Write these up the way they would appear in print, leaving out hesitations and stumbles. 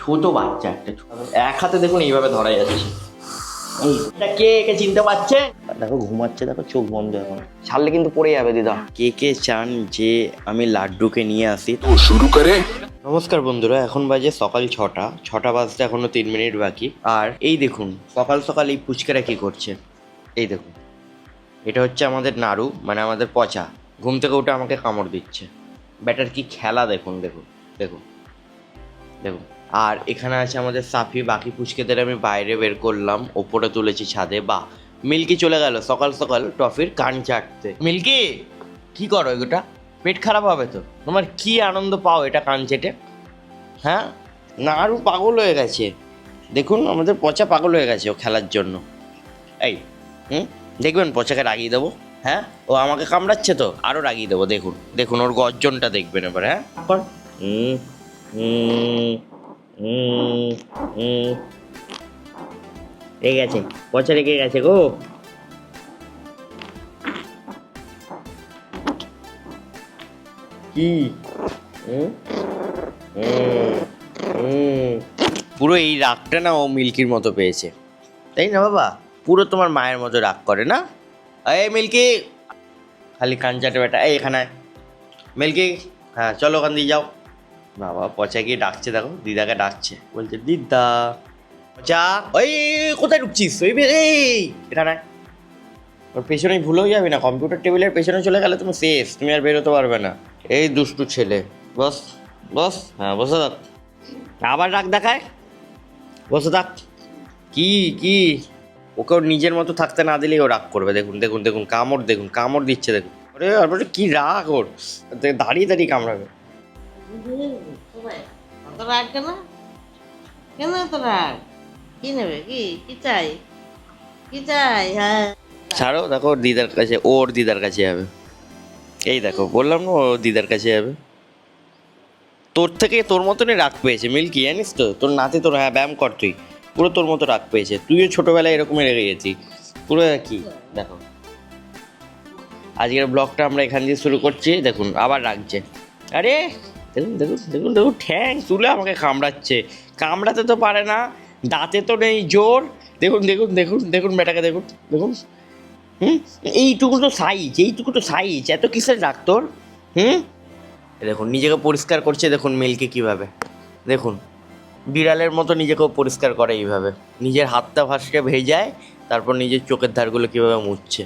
ছোট বাচ্চা একটা, এক হাতে দেখুন এইভাবে ধরা যাচ্ছে। এটা কে কে চিনতে পারছে? দেখো ঘুমাচ্ছে, দেখো চোখ বন্ধ এখন, ছাড়লে কিন্তু পড়ে যাবে দিদা। কে কে চান যে আমি লাড্ডুকে নিয়ে আসি? তো শুরু করে। নমস্কার বন্ধুরা, এখন বাজে সকাল 6টা বাজতে এখনো 3 মিনিট বাকি। আর এই দেখুন সকাল সকাল এই পুচকেরা কি করছে, এই দেখুন। এটা হচ্ছে আমাদের নাড়ু, মানে আমাদের পচা। ঘুম থেকে উঠে আমাকে কামড় দিচ্ছে। ব্যাটার কি খেলা দেখুন, দেখুন দেখুন দেখুন। আর এখানে আছে আমাদের সাফি। বাকি পুচকেদের আমি বাইরে বের করলাম, ওপরে তুলেছি ছাদে। বা মিল্কি চলে গেল সকাল সকাল টফির কান চাটতে। মিল্কি কি করো এগুটা? পেট খারাপ হবে তো। তোমার কি আনন্দ পাও এটা কান চেটে? হ্যাঁ, নাড়ু পাগল হয়ে গেছে। দেখুন আমাদের পচা পাগল হয়ে গেছে ও খেলার জন্য। এই দেখবেন পচাকে রাগিয়ে দেবো। হ্যাঁ, ও আমাকে কামড়াচ্ছে তো আরও রাগিয়ে দেবো। দেখুন দেখুন ওর গর্জনটা দেখবেন এবার। হ্যাঁ, হুম হুম হুম হুম রেগে গেছে, পচা রেগে গেছে গো। কি পুরো এই রাগটা না ও মিল্কির মতো পেয়েছে, তাই না বাবা? পুরো তোমার মায়ের মতো রাগ করে না? এই মিল্কি, খালি কান চাটে বেটা। এই এখানে আয়। মিল্কি, হ্যাঁ চলো ওখান দিয়ে যাও। বাবা পচা গিয়ে ডাকছে, দেখো দিদাকে ডাকছে, বলছে দিদা। পচা ওই কোথায় ঢুকছিস? ওই এই এখানে আয়। ওর পেছনেই ভুলেও যাবে না, কম্পিউটার টেবিলের পেছনে চলে গেলে তুমি শেষ, তুমি আর বেরোতে পারবে না। এই দুষ্টু ছেলে, বস বস, হ্যাঁ বসে থাক। আবার রাগ দেখায়, বসে থাক। কি কি ওকে ওর নিজের মতো থাকতে না দিলেই ও রাগ করবে। দেখুন দেখুন দেখুন কামড়, দেখুন কামড় দিচ্ছে দেখুন। আরে তারপরে কি রাগ ওর, দাঁড়িয়ে দাঁড়িয়ে কামড়াবে। অত রাগ কেন? কেন এত রাগ? কি নেবে? কি কি চাই? কি চাই? হ্যাঁ, ছাড়ো, দেখো ওর দিদার কাছে, ওর দিদার কাছে যাবে। এই দেখো বললাম না, ও দিদার কাছে যাবে। তোর থেকে তোর মতনই রাগ পেয়েছে মিল্কি, জানিস তো? তোর নাতি তোর, হ্যাঁ ব্যায়াম কর তুই, পুরো তোর মতো রাগ পেয়েছে। তুইও ছোটোবেলায় এরকমই রেগে গেছিস পুরো কি। দেখো আজকের ব্লগটা আমরা এখান দিয়ে শুরু করছি। দেখুন আবার রাগছে। আরে দেখুন দেখুন দেখুন দেখুন, ঠ্যাং তুলে আমাকে কামড়াচ্ছে। কামড়াতে তো পারে না, দাঁতে তো নেই জোর। দেখুন দেখুন দেখুন দেখুন বেটাকে দেখুন দেখুন। এইটুকু তো সাইজ, এইটুকু তো সাইজ, এত কিসের রাগ তোর? দেখুন নিজেকে পরিষ্কার করছে, দেখুন মিল্কি কীভাবে, দেখুন বিড়ালের মতো নিজেকেও পরিষ্কার করে এইভাবে। নিজের হাতটা ফার্স্টে ভেজায়, তারপর নিজের চোখের ধারগুলো কীভাবে মুছছে।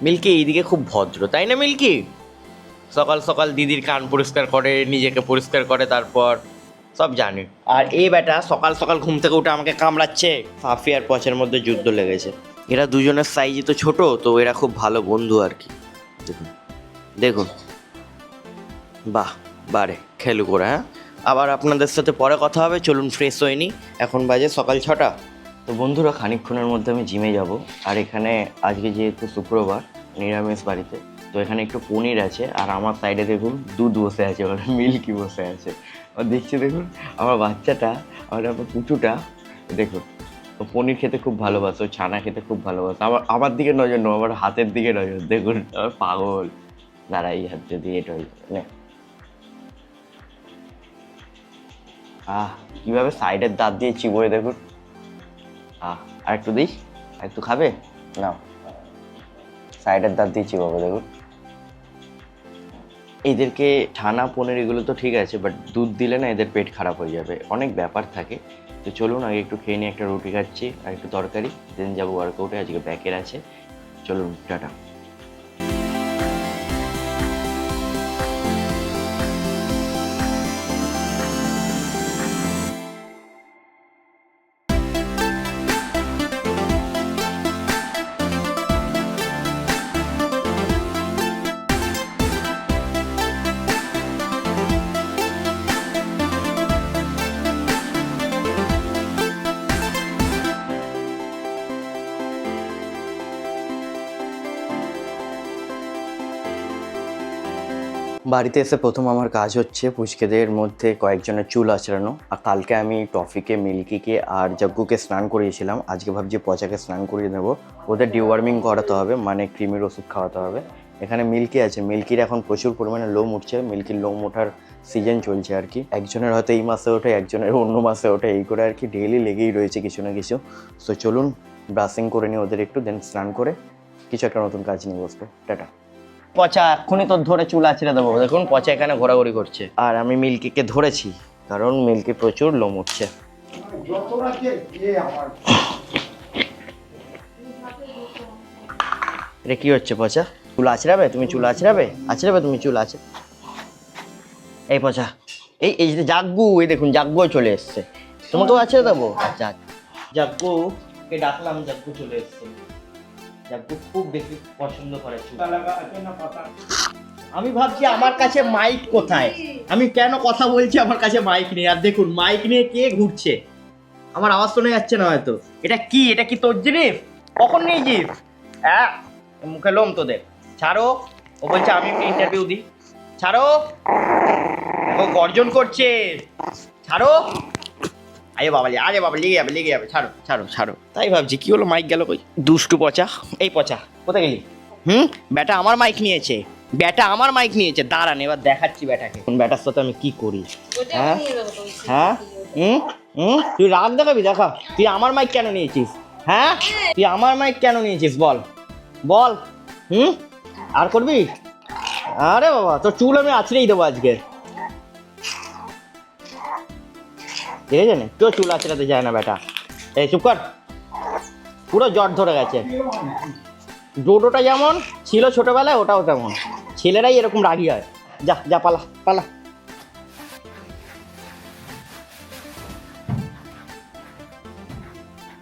মিল্কি এইদিকে খুব ভদ্র, তাই না মিল্কি? সকাল সকাল দিদির কান পরিষ্কার করে, নিজেকে পরিষ্কার করে, তারপর সব জানে। আর এই বেটা সকাল সকাল ঘুম থেকে উঠে আমাকে কামড়াচ্ছে। ফাফি আর পচের মধ্যে যুদ্ধ লেগেছে। এরা দুজনের সাইজই তো ছোট, তো এরা খুব ভালো বন্ধু আর কি। দেখুন দেখুন, বাহ বারে খেলু করে। হ্যাঁ, আবার আপনাদের সাথে পরে কথা হবে। চলুন ফ্রেশ হয়ে নিই, এখন বাজে সকাল 6টা। তো বন্ধুরা খানিকক্ষণের মধ্যে আমি জিমে যাব। আর এখানে আজকে যেহেতু শুক্রবার, নিরামিষ বাড়িতে, তো এখানে একটু পনির আছে। আর আমার সাইডে দেখুন দুধ বসে আছে, মানে মিল্কি বসে আছে। আর দেখছি দেখুন আমার বাচ্চাটা, আমার পুচুটা, দেখুন ও পনির খেতে খুব ভালোবাসে, ও ছানা খেতে খুব ভালোবাসে। আমার দিকে নজর নেবো, আমার হাতের দিকে নজর। দেখুন আমার পাগল। দাঁড়া, এই হাত যদি এটা হয়ে যায়। কীভাবে সাইডের দাঁত দিয়ে চিবোয় দেখুন। আর একটু দিস, আর একটু খাবে নাও। সাইডের দাঁত দিয়ে চিবাবে দেখুন। এদেরকে ছানা পনির এগুলো তো ঠিক আছে, বাট দুধ দিলে না এদের পেট খারাপ হয়ে যাবে, অনেক ব্যাপার থাকে। তো চলুন আগে একটু খেয়ে নিই, একটা রুটি খাচ্ছি আর একটু তরকারি, দেন যাবো ওয়ার্কআউটে। আজকে ব্যাকের আছে। চলুন টাটা। বাড়িতে এসে প্রথম আমার কাজ হচ্ছে পুচকেদের মধ্যে কয়েকজনের চুল আঁচড়ানো। আর কালকে আমি টফিকে, মিল্কিকে আর জগ্গুকে স্নান করিয়েছিলাম। আজকে ভাবছি পচাকে স্নান করিয়ে নেবো। ওদের ডিওয়ার্মিং করাতে হবে, মানে ক্রিমের ওষুধ খাওয়াতে হবে। এখানে মিল্কি আছে, মিল্কির এখন প্রচুর পরিমাণে লোম উঠছে, মিল্কির লোম ওঠার সিজন চলছে আর কি। একজনের হয়তো এই মাসে ওঠে, একজনের অন্য মাসে ওঠে, এই করে আর কি ডেইলি লেগেই রয়েছে কিছু না কিছু। সো চলুন ব্রাশিং করে নিই ওদের একটু, দেন স্নান করে কিছু একটা নতুন কাজ নিয়ে বসবে। টাটা। পচা এক্ষুনি তোর ধরে চুল আছড়ে দেবো। দেখুন পচা এখানে ঘোরাঘুরি করছে, আর আমি মিল্কিকে ধরেছি কারণ মিল্কি প্রচুর লোম উঠছে। এটা কি হচ্ছে পচা? চুল আছড়াবে তুমি? চুল আছড়াবে? তুমি চুল আছে? এই পচা, এই যে জাগ্গু, এই দেখুন জাগ্গুও চলে এসছে। তোমাকেও আছড়ে দেবো? আচ্ছা, জাগ্গুকে ডাকলাম, জাগ্গু চলে এসছে। জাগ্গু খুব বেশি পছন্দ করে চুল। আমি ভাবছি আমার কাছে মাইক কোথায়, আমি কেন কথা বলছি আমার কাছে মাইক নেই। আর দেখুন মাইক নিয়ে কে ঘুরছে, আমার আওয়াজ শোনা যাচ্ছে না হয়তো। এটা কি তোর জিনিস? কখন নিয়েছিস? হ্যাঁ, মুখে লোম তোদের। ছাড়ো, ও বলছে আমি ইন্টারভিউ দিই। ছাড়ো, ও গর্জন করছে। ছাড়ো। আরে বাবা লেগে যাবে। ছাড়ো। তাই ভাবছি কি হলো, মাইক গেল কই? দুষ্টু পচা। এই পচা কোথায় গেলি? ব্যাটা আমার মাইক নিয়েছে, দাঁড়ান এবার দেখাচ্ছি ব্যাটাকে কোন ব্যাটার সাথে আমি কি করি। হ্যাঁ তুই রাগ দেখাবি? দেখা, তুই আমার মাইক কেন নিয়েছিস? হ্যাঁ তুই আমার মাইক কেন নিয়েছিস বল। আর করবি? আরে বাবা তোর চুল আমি আছড়েই দেবো আজকে। ঠিক আছে না, কেউ চুল আছড়াতে যায় না ব্যাটা। এই চুপ কর, পুরো জ্বর ধরে গেছে। ডোডোটা যেমন ছিল ছোটবেলায়, ওটাও তেমন। ছেলেরাই এরকম রাগি হয়। যা পালা।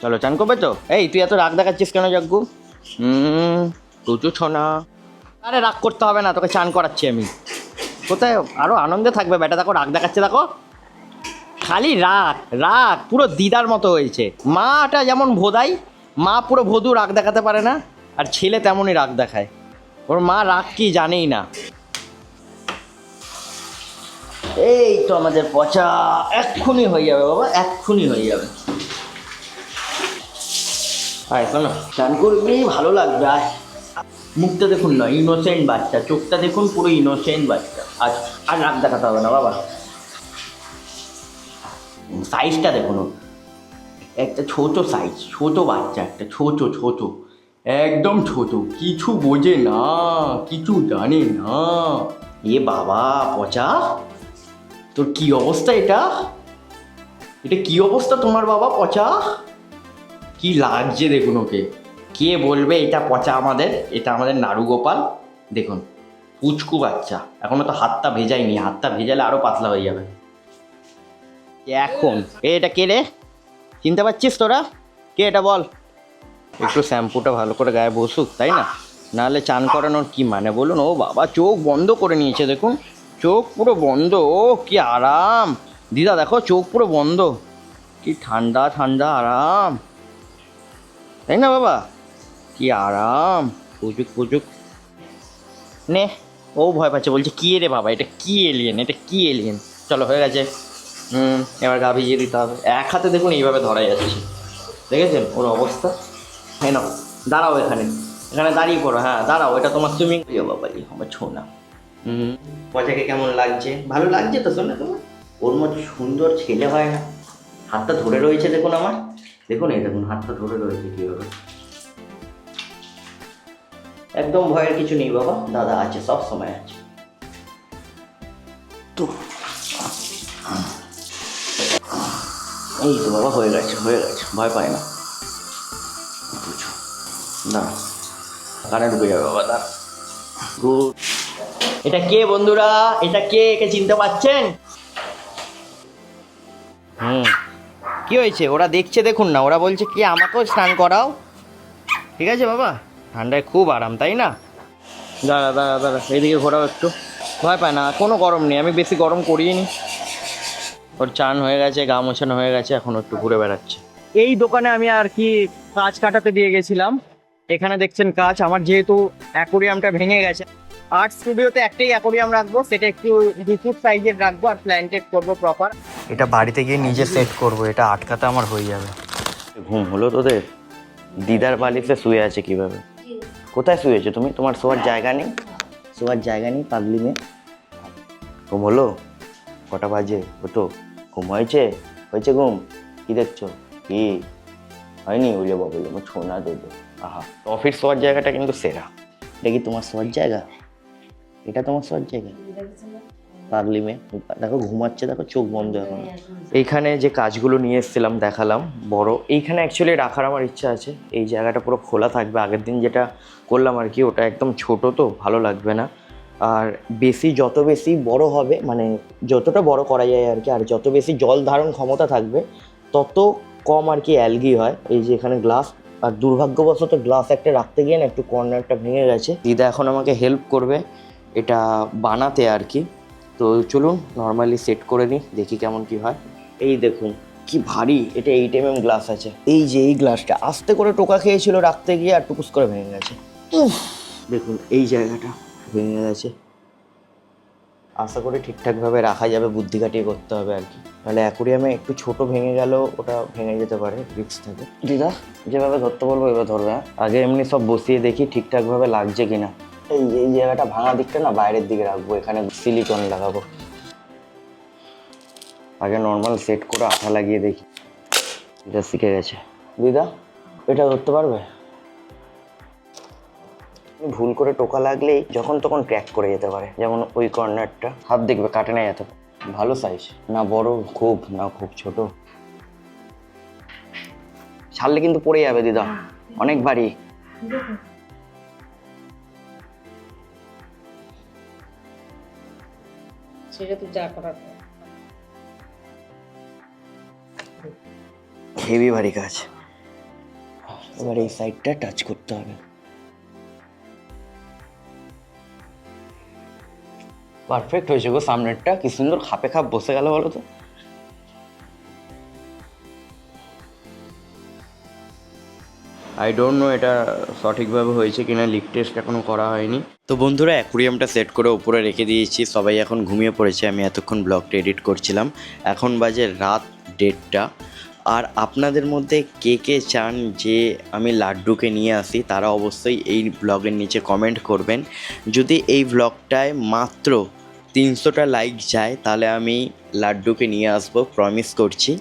চলো চান করবে তো? এই তুই এত রাগ দেখাচ্ছিস কেন জাগ্গু? টুচু ছোনা। আরে রাগ করতে হবে না, তোকে চান করাচ্ছি আমি। কোথায় আরো আনন্দে থাকবে ব্যাটা। দেখো রাগ দেখাচ্ছে, দেখো খালি রাগ পুরো দিদার মতো হয়েছে। মাটা যেমন ভোদাই, মা পুরো ভদু, রাগ দেখাতে পারে না। আর ছেলে তেমনই রাগ দেখায়। ওর মা রাগ কি জানেই না। এই তো আমাদের পচা এক্ষুনি হয়ে যাবে বাবা, এক্ষুনি হয়ে যাবে। আয় শোনো, চান করবি, ভালো লাগবে। আয়, মুখটা দেখুন না, ইনোসেন্ট বাচ্চা, চোখটা দেখুন পুরো ইনোসেন্ট বাচ্চা। আর রাগ দেখাতে হবে না বাবা। সাইজটা দেখুন, একটা ছোট সাইজ, ছোট বাচ্চা, একটা ছোট একদম ছোট, কিছু বোঝে না, কিছু জানে না। এ বাবা পচা, তোর কি অবস্থা? এটা কি অবস্থা তোমার বাবা পচা? কি লাগছে দেখুন ওকে। কে বলবে এটা পচা আমাদের? এটা আমাদের নাড়ু গোপাল। দেখুন পুচকু বাচ্চা, এখনো তো হাতটা ভেজায়নি, হাতটা ভেজালে আরো পাতলা হয়ে যাবে। এখন এটা কে রে? চিনতে পারছিস তোরা? কে এটা বল? একটু শ্যাম্পুটা ভালো করে গায়ে বসুক, তাই না? নাহলে চান করানোর কি মানে বলুন? ও বাবা চোখ বন্ধ করে নিয়েছে, দেখুন চোখ পুরো বন্ধ। ও কি আরাম দিদা, দেখো চোখ পুরো বন্ধ, কি ঠান্ডা আরাম, তাই না বাবা? কি আরাম, পুচুক নে। ও ভয় পাচ্ছে, বলছে কি রে বাবা, এটা কি এলিয়েন? চলো হয়ে গেছে। এবার গা ভিজিয়ে দিতে হবে। এক হাতে দেখুন এইভাবে ধরাই যাচ্ছে, দেখেছেন ওর অবস্থা? হ্যাঁ না, দাঁড়াও এখানে দাঁড়িয়ে পড়ো। হ্যাঁ দাঁড়াও, এটা তোমার সুইমিং পুল বাবা, আমার ছোনা। পচাকে কেমন লাগছে? ভালো লাগছে তো শোনা তোমার? ওর মতো সুন্দর ছেলে হয় না। হাতটা ধরে রয়েছে দেখুন আমার, দেখুন এই দেখুন হাতটা ধরে রয়েছে কীভাবে। একদম ভয়ের কিছু নেই বাবা, দাদা আছে, সব সময় আছে। তো এই তো বাবা, হয়ে গেছে, ভয় পায় না। না কানে ঢুকে যাবে বাবা, দাঁড়া। গুড। এটা কে বন্ধুরা? এটা কে? একে চিনতে পারছেন? কি হয়েছে? ওরা দেখছে দেখুন না, ওরা বলছে কি আমাকেও স্নান করাও। ঠিক আছে বাবা, ঠান্ডায় খুব আরাম, তাই না? দাঁড়া এইদিকে ঘোরাও একটু। ভয় পায় না, কোনো গরম নেই, আমি বেশি গরম করিনি। ওর চান হয়ে গেছে, গা মোছানো হয়ে গেছে, এখন একটু ঘুরে বেড়াচ্ছে। এই দোকানে আমি আর কি কাঁচ কাটাতে দিয়ে গেছিলাম। এখানে দেখছেন কাঁচ, আমার যেহেতু অ্যাকোরিয়ামটা ভেঙে গেছে, আর্ট স্টুডিওতে একটাই অ্যাকোরিয়াম রাখবো, সেটা একটু 2 ফুট সাইজের রাখবো আর প্ল্যান্টেড করবো প্রপার। এটা বাড়িতে গিয়ে নিজে সেট করবো, এটা আটকাতে আমার হয়ে যাবে। ঘুম হলো তোদের? দিদার বালিশে শুয়ে আছে কিভাবে? কোথায় শুয়েছো তুমি? তোমার শোয়ার জায়গা নেই? শোয়ার জায়গা নেই পাগলি মেয়ে। ঘুম হলো? কটা বাজে? ওটো ঘুম হয়েছে? হয়েছে ঘুম? কি দেখছো? কি হয়নি? ওলে বাবু আমার ছোনা দেবে। আহা, অফিস শোয়ার জায়গাটা কিন্তু সেরা। এটা কি তোমার শোয়ার জায়গা? এটা তোমার শোয়ার জায়গা? পাগলি মেয়ে দেখো ঘুমাচ্ছে, দেখো চোখ বন্ধ এখন। এইখানে যে কাজগুলো নিয়ে এসেছিলাম দেখালাম বড়, এইখানে অ্যাকচুয়ালি রাখার আমার ইচ্ছা আছে। এই জায়গাটা পুরো খোলা থাকবে। আগের দিন যেটা করলাম আর কি, ওটা একদম ছোট, তো ভালো লাগবে না। আর যত বেশি বড় হবে, মানে যতটা বড় করা যায় আর কি, আর যত বেশি জল ধারণ ক্ষমতা থাকবে তত কম আর কি অ্যালগি হয়। এই যে এখানে গ্লাস, আর দুর্ভাগ্যবশত গ্লাস একটা রাখতে গিয়ে না একটু কর্নারটা ভেঙে গেছে। দিদা এখন আমাকে হেল্প করবে এটা বানাতে আর কি। তো চলুন নর্মালি সেট করে নিই, দেখি কেমন কি হয়। এই দেখুন কি ভারী, এটা 8 mm গ্লাস আছে। এই যে এই গ্লাসটা আস্তে করে টোকা খেয়েছিল রাখতে গিয়ে, আর টুকুস করে ভেঙে গেছে। দেখুন এই জায়গাটা ভেঙে গেছে। আশা করি ঠিকঠাকভাবে রাখা যাবে, বুদ্ধি কাটিয়ে করতে হবে আর কি, নাহলে অ্যাকুরিয়ামে একটু ছোট ভেঙে গেল ওটা ভেঙে যেতে পারে, রিস্ক থাকে। দিদা যেভাবে ধরতে বলবো এবার ধরবে। হ্যাঁ, আগে এমনি সব বসিয়ে দেখি ঠিকঠাকভাবে লাগছে কিনা। এই জায়গাটা ভাঙা দিকটা না বাইরের দিকে রাখবো, এখানে সিলিকন লাগাবো। আগে নর্মাল সেট করে আঠা লাগিয়ে দেখি। এটা শিখে গেছে। দিদা এটা ধরতে পারবে? ভুল করে টোকা লাগলেই যখন তখন ক্র্যাক করে যেতে পারে, যেমন ওই কর্নারটা। হাত দেখবে কাটে না এত। ভালো সাইজ না, বড় খুব না খুব ছোট। ছাড়লে কিন্তু পড়ে যাবে দিদা, অনেক ভারী। সেটা তুই যা করার। হেভি ভারী কাজ। এবার এই সাইডটা টাচ করতে হবে। পারফেক্ট হয়েছে গো, সামনেরটা কি সুন্দর খাপে খাপ বসে গেল বলো তো। আই ডোন্ট নো এটা সঠিকভাবে হয়েছে কিনা, লিক টেস্ট এখনও করা হয়নি। তো বন্ধুরা অ্যাকুরিয়ামটা সেট করে উপরে রেখে দিয়েছি, সবাই এখন ঘুমিয়ে পড়েছে। আমি এতক্ষণ ব্লগটা এডিট করছিলাম। এখন বাজে রাত 1:30। আর আপনাদের মধ্যে কে কে চান যে আমি লাড্ডুকে নিয়ে আসি, তারা অবশ্যই এই ব্লগের নিচে কমেন্ট করবেন। যদি এই ব্লগটায় মাত্র 300টা লাইক যায় তাহলে আমি লাড্ডুকে নিয়ে আসবো, প্রমিস করছি।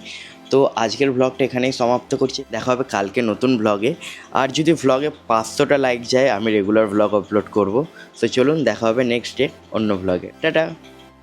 তো আজকের ব্লগটা এখানেই সমাপ্ত করছি, দেখা হবে কালকে নতুন ব্লগে। আর যদি ব্লগে 500টা লাইক যায় আমি রেগুলার ব্লগ আপলোড করব। তো চলুন দেখা হবে নেক্সট ডে অন্য ব্লগে। টাটা।